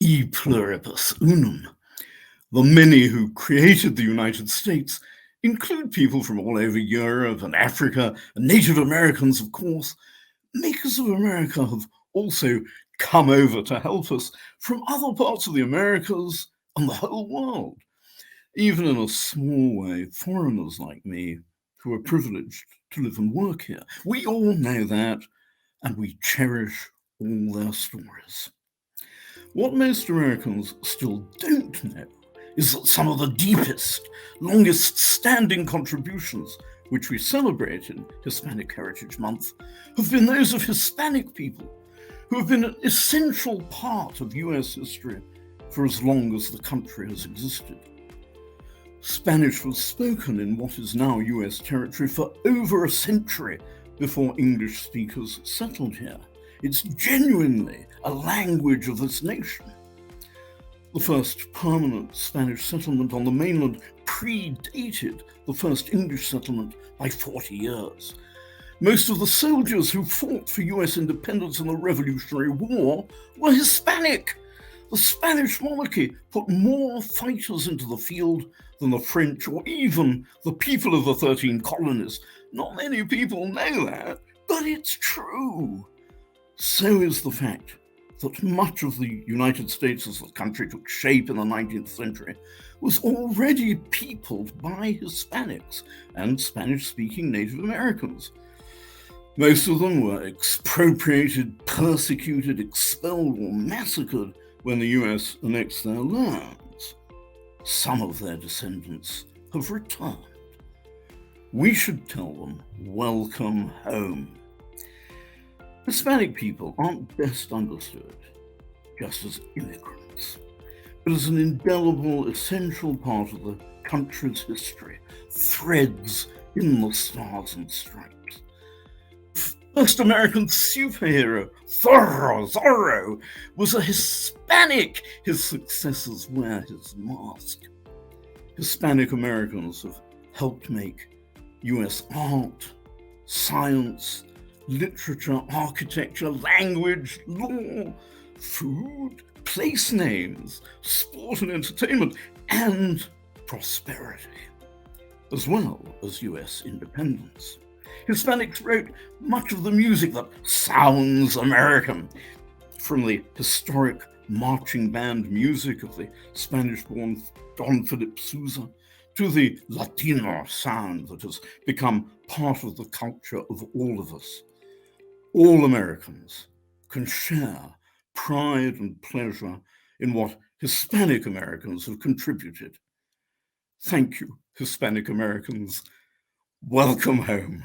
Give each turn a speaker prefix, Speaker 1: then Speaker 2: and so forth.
Speaker 1: E pluribus unum. The many who created the United States include people from all over Europe and Africa, and Native Americans, of course. Makers of America have also come over to help us from other parts of the Americas and the whole world. Even in a small way, foreigners like me who are privileged to live and work here. We all know that, and we cherish all their stories. What most Americans still don't know is that some of the deepest, longest standing contributions which we celebrate in Hispanic Heritage Month have been those of Hispanic people who have been an essential part of US history for as long as the country has existed. Spanish was spoken in what is now US territory for over a century before English speakers settled here. It's genuinely a language of this nation. The first permanent Spanish settlement on the mainland predated the first English settlement by 40 years. Most of the soldiers who fought for US independence in the Revolutionary War were Hispanic. The Spanish monarchy put more fighters into the field than the French or even the people of the 13 colonies. Not many people know that, but it's true. So is the fact that much of the United States as the country took shape in the 19th century was already peopled by Hispanics and Spanish-speaking Native Americans. Most of them were expropriated, persecuted, expelled, or massacred when the US annexed their lands. Some of their descendants have returned. We should tell them, welcome home. Hispanic people aren't best understood just as immigrants, but as an indelible, essential part of the country's history, threads in the stars and stripes. First American superhero, Zorro, was a Hispanic. His successors wear his mask. Hispanic Americans have helped make US art, science, literature, architecture, language, law, food, place names, sport and entertainment, and prosperity, as well as US independence. Hispanics wrote much of the music that sounds American, from the historic marching band music of the Spanish-born Don Philip Sousa to the Latino sound that has become part of the culture of all of us. All Americans can share pride and pleasure in what Hispanic Americans have contributed. Thank you, Hispanic Americans. Welcome home.